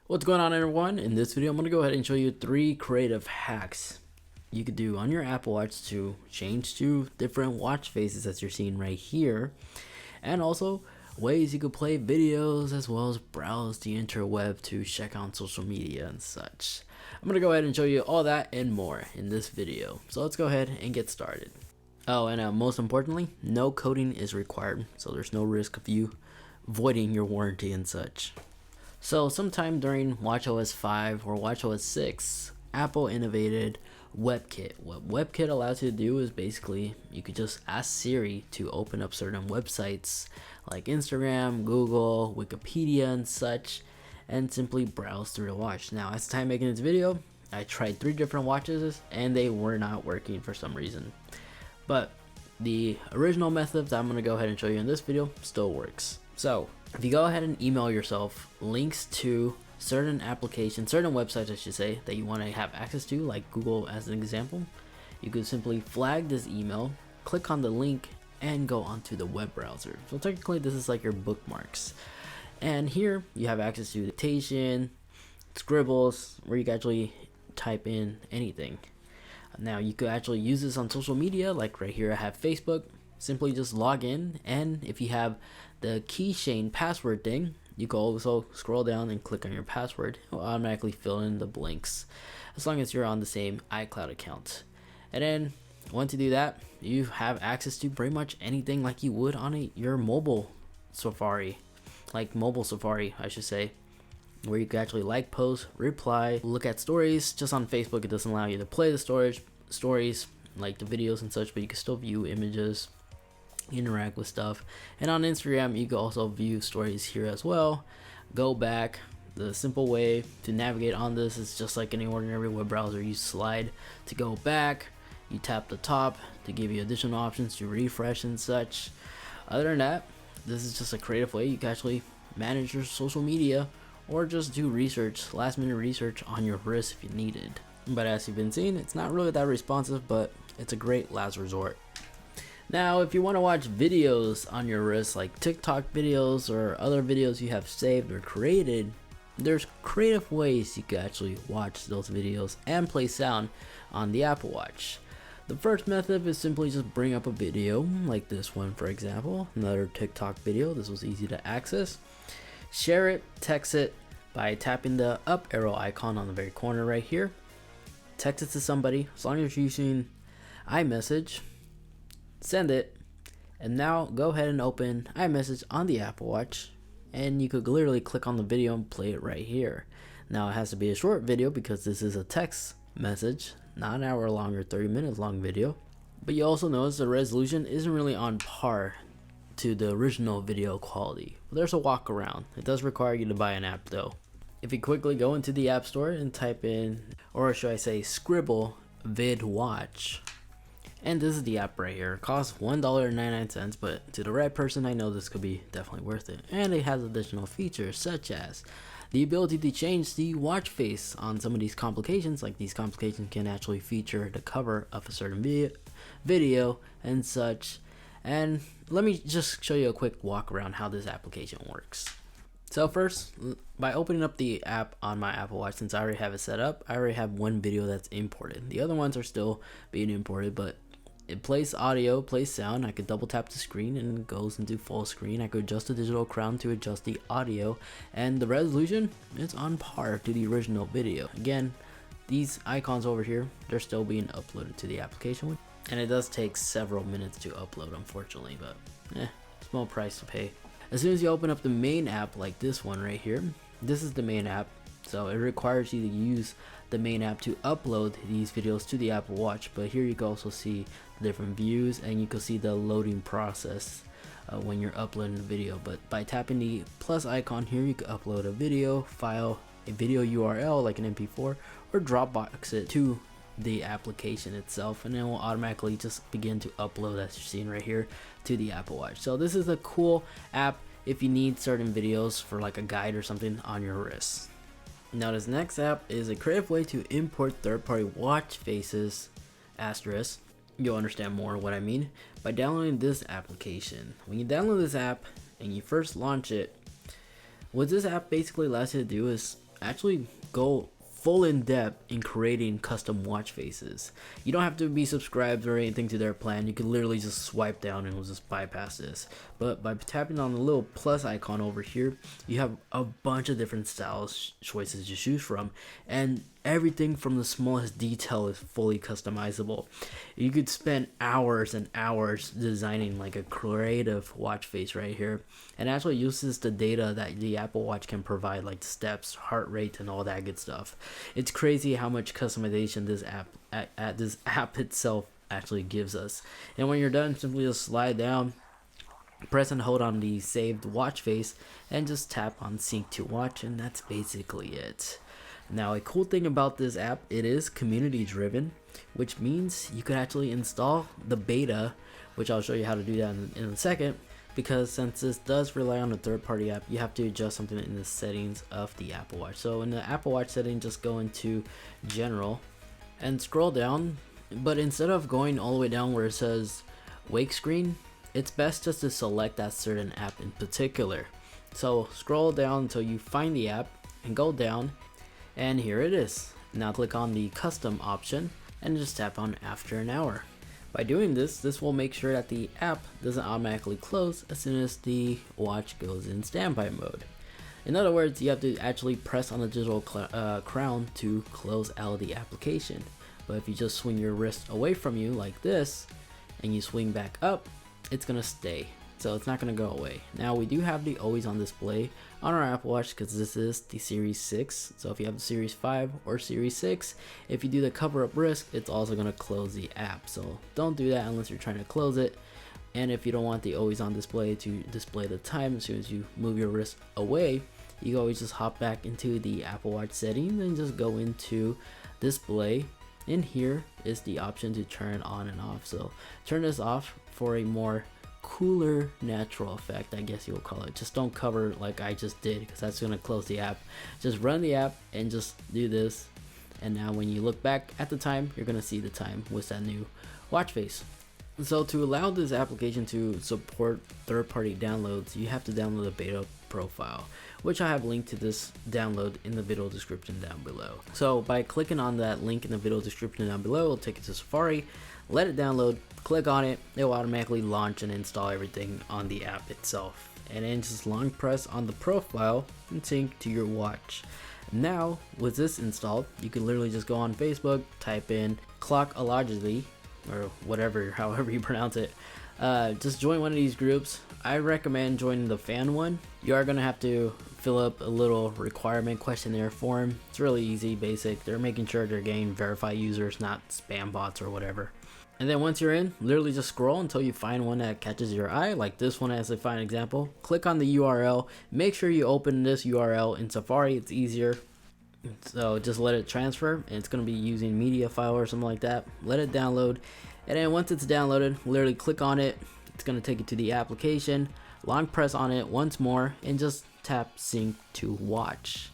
What's going on, everyone? In this video I'm going to go ahead and show you 3 creative hacks you could do on your Apple Watch to change to different watch faces as you're seeing right here, and also ways you could play videos as well as browse the interweb to check on social media and such. I'm going to go ahead and show you all that and more in this video, so let's go ahead and get started. Oh, and most importantly, no coding is required, so there's no risk of you voiding your warranty and such. So sometime during watchOS 5 or watchOS 6, Apple innovated WebKit. What WebKit allows you to do is basically you could just ask Siri to open up certain websites like Instagram, Google, Wikipedia and such, and simply browse through the watch. Now, as time making this video, I tried 3 different watches and they were not working for some reason. But the original method that I'm going to go ahead and show you in this video still works. So if you go ahead and email yourself links to certain applications, certain websites I should say, that you want to have access to, like Google as an example, you could simply flag this email, click on the link, and go onto the web browser. So technically this is like your bookmarks. And here you have access to dictation, scribbles, where you can actually type in anything. Now you could actually use this on social media, like right here I have Facebook. Simply just log in, and if you have the keychain password thing, you can also scroll down and click on your password. It will automatically fill in the blanks as long as you're on the same iCloud account. And then once you do that, you have access to pretty much anything like you would on your mobile Safari, I should say, where you can actually like posts, reply, look at stories. Just on Facebook it doesn't allow you to play the stories like the videos and such, but you can still view images, interact with stuff. And on Instagram you can also view stories here as well. Go back. The simple way to navigate on this is just like any ordinary web browser. You slide to go back, you tap the top to give you additional options to refresh and such. Other than that, this is just a creative way you can actually manage your social media or just do research, last minute research on your wrist if you needed. But as you've been seeing, it's not really that responsive, but it's a great last resort. Now, if you want to watch videos on your wrist, like TikTok videos or other videos you have saved or created, there's creative ways you can actually watch those videos and play sound on the Apple Watch. The first method is simply just bring up a video, like this one for example, another TikTok video. This was easy to access. Share it, text it by tapping the up arrow icon on the very corner right here. Text it to somebody, as long as you're using iMessage. Send it, and now go ahead and open iMessage on the Apple Watch, and you could literally click on the video and play it right here. Now it has to be a short video because this is a text message, not an hour long or 30 minutes long video. But you also notice the resolution isn't really on par to the original video quality. There's a walk around. It does require you to buy an app though. If you quickly go into the App Store and type in, or should I say scribble, VidWatch. And this is the app right here. It costs $1.99, but to the right person, I know this could be definitely worth it. And it has additional features such as the ability to change the watch face on some of these complications. Like these complications can actually feature the cover of a certain video and such. And let me just show you a quick walk around how this application works. So first, by opening up the app on my Apple Watch, since I already have it set up, I already have one video that's imported. The other ones are still being imported, but it plays audio, plays sound. I could double tap the screen and it goes into full screen. I could adjust the digital crown to adjust the audio, and the resolution is on par to the original video. Again, these icons over here, they're still being uploaded to the application, and it does take several minutes to upload, unfortunately, but small price to pay. As soon as you open up the main app, like this one right here, this is the main app, so it requires you to use the main app to upload these videos to the Apple Watch. But here you can also see the different views, and you can see the loading process when you're uploading the video. But by tapping the plus icon here, you can upload a video file, a video URL like an MP4, or Dropbox it to the application itself, and it will automatically just begin to upload, as you're seeing right here, to the Apple Watch. So this is a cool app if you need certain videos for like a guide or something on your wrist. Now this next app is a creative way to import third-party watch faces, asterisk. You'll understand more what I mean by downloading this application. When you download this app and you first launch it, what this app basically allows you to do is actually go full in depth in creating custom watch faces. You don't have to be subscribed or anything to their plan. You can literally just swipe down and it'll just bypass this. But by tapping on the little plus icon over here, you have a bunch of different styles choices to choose from, and everything from the smallest detail is fully customizable. You could spend hours and hours designing like a creative watch face right here, and actually uses the data that the Apple Watch can provide, like steps, heart rate, and all that good stuff. It's crazy how much customization this app itself actually gives us. And when you're done, simply just slide down, press and hold on the saved watch face, and just tap on sync to watch, and that's basically it. Now, a cool thing about this app, it is community driven, which means you could actually install the beta, which I'll show you how to do that in a second, because since this does rely on a third-party app, you have to adjust something in the settings of the Apple Watch. So in the Apple Watch setting, just go into general and scroll down, but instead of going all the way down where it says wake screen, it's best just to select that certain app in particular. So scroll down until you find the app and go down, and here it is. Now click on the custom option and just tap on after an hour. By doing this, this will make sure that the app doesn't automatically close as soon as the watch goes in standby mode. In other words, you have to actually press on the digital crown to close out the application. But if you just swing your wrist away from you like this and you swing back up, it's gonna stay, so it's not gonna go away. Now we do have the always on display on our Apple Watch because this is the Series 6. So if you have the Series 5 or Series 6, if you do the cover up risk, it's also gonna close the app. So don't do that unless you're trying to close it. And if you don't want the always on display to display the time as soon as you move your wrist away, you can always just hop back into the Apple Watch settings and just go into display. In here is the option to turn it on and off. So turn this off for a more cooler natural effect, I guess you'll call it. Just don't cover like I just did, because that's going to close the app. Just run the app and just do this, and now when you look back at the time, you're going to see the time with that new watch face. So to allow this application to support third-party downloads, you have to download a beta profile, which I have linked to this download in the video description down below. So by clicking on that link in the video description down below, it'll take you to Safari, let it download, click on it, it will automatically launch and install everything on the app itself. And then just long press on the profile and sync to your watch. Now with this installed, you can literally just go on Facebook, type in Clockalogically, or whatever, however you pronounce it. Just join one of these groups. I recommend joining the fan one. You are gonna have to fill up a little requirement questionnaire form. It's really easy, basic. They're making sure they're getting verified users, not spam bots or whatever. And then once you're in, literally just scroll until you find one that catches your eye, like this one as a fine example. Click on the URL. Make sure you open this URL in Safari. It's easier. So just let it transfer, and it's going to be using media file or something like that. Let it download, and then once it's downloaded, literally click on it. It's going to take you to the application. Long press on it once more and just tap sync to watch,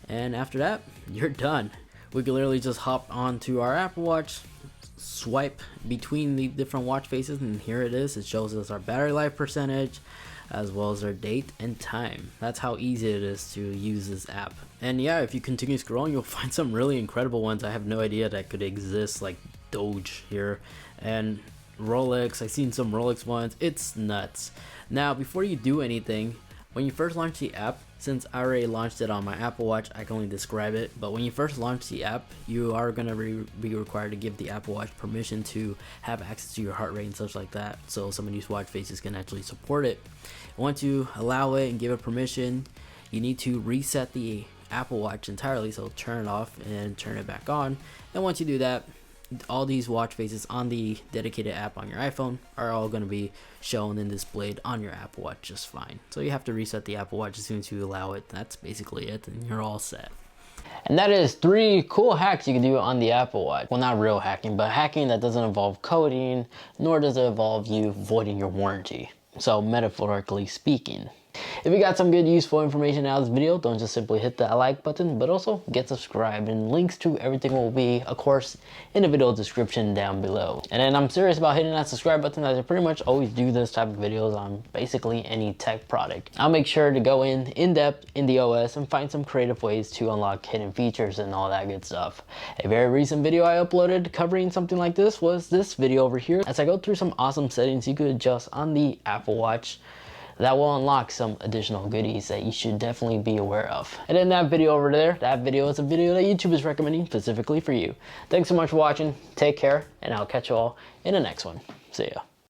and after that you're done. We can literally just hop onto our Apple Watch, swipe between the different watch faces, and here it is. It shows us our battery life percentage as well as our date and time. That's how easy it is to use this app. And yeah, if you continue scrolling, you'll find some really incredible ones I have no idea that could exist, like Doge here and Rolex. I've seen some Rolex ones. It's nuts. Now before you do anything, when you first launch the app, since I already launched it on my Apple Watch, I can only describe it, but when you first launch the app, you are going to be required to give the Apple Watch permission to have access to your heart rate and such like that, so some of these watch faces can actually support it. Once you allow it and give it permission, you need to reset the Apple Watch entirely, so turn it off and turn it back on. And once you do that, all these watch faces on the dedicated app on your iPhone are all going to be shown and displayed on your Apple Watch just fine. So you have to reset the Apple Watch as soon as you allow it. That's basically it, and you're all set. And that is 3 cool hacks you can do on the Apple Watch. Well, not real hacking, but hacking that doesn't involve coding, nor does it involve you voiding your warranty. So metaphorically speaking. If you got some good useful information out of this video, don't just simply hit that like button, but also get subscribed, and links to everything will be, of course, in the video description down below. And then I'm serious about hitting that subscribe button, as I pretty much always do this type of videos on basically any tech product. I'll make sure to go in depth in the OS and find some creative ways to unlock hidden features and all that good stuff. A very recent video I uploaded covering something like this was this video over here, as I go through some awesome settings you could adjust on the Apple Watch that will unlock some additional goodies that you should definitely be aware of. And then that video over there, that video is a video that YouTube is recommending specifically for you. Thanks so much for watching, take care, and I'll catch you all in the next one. See ya.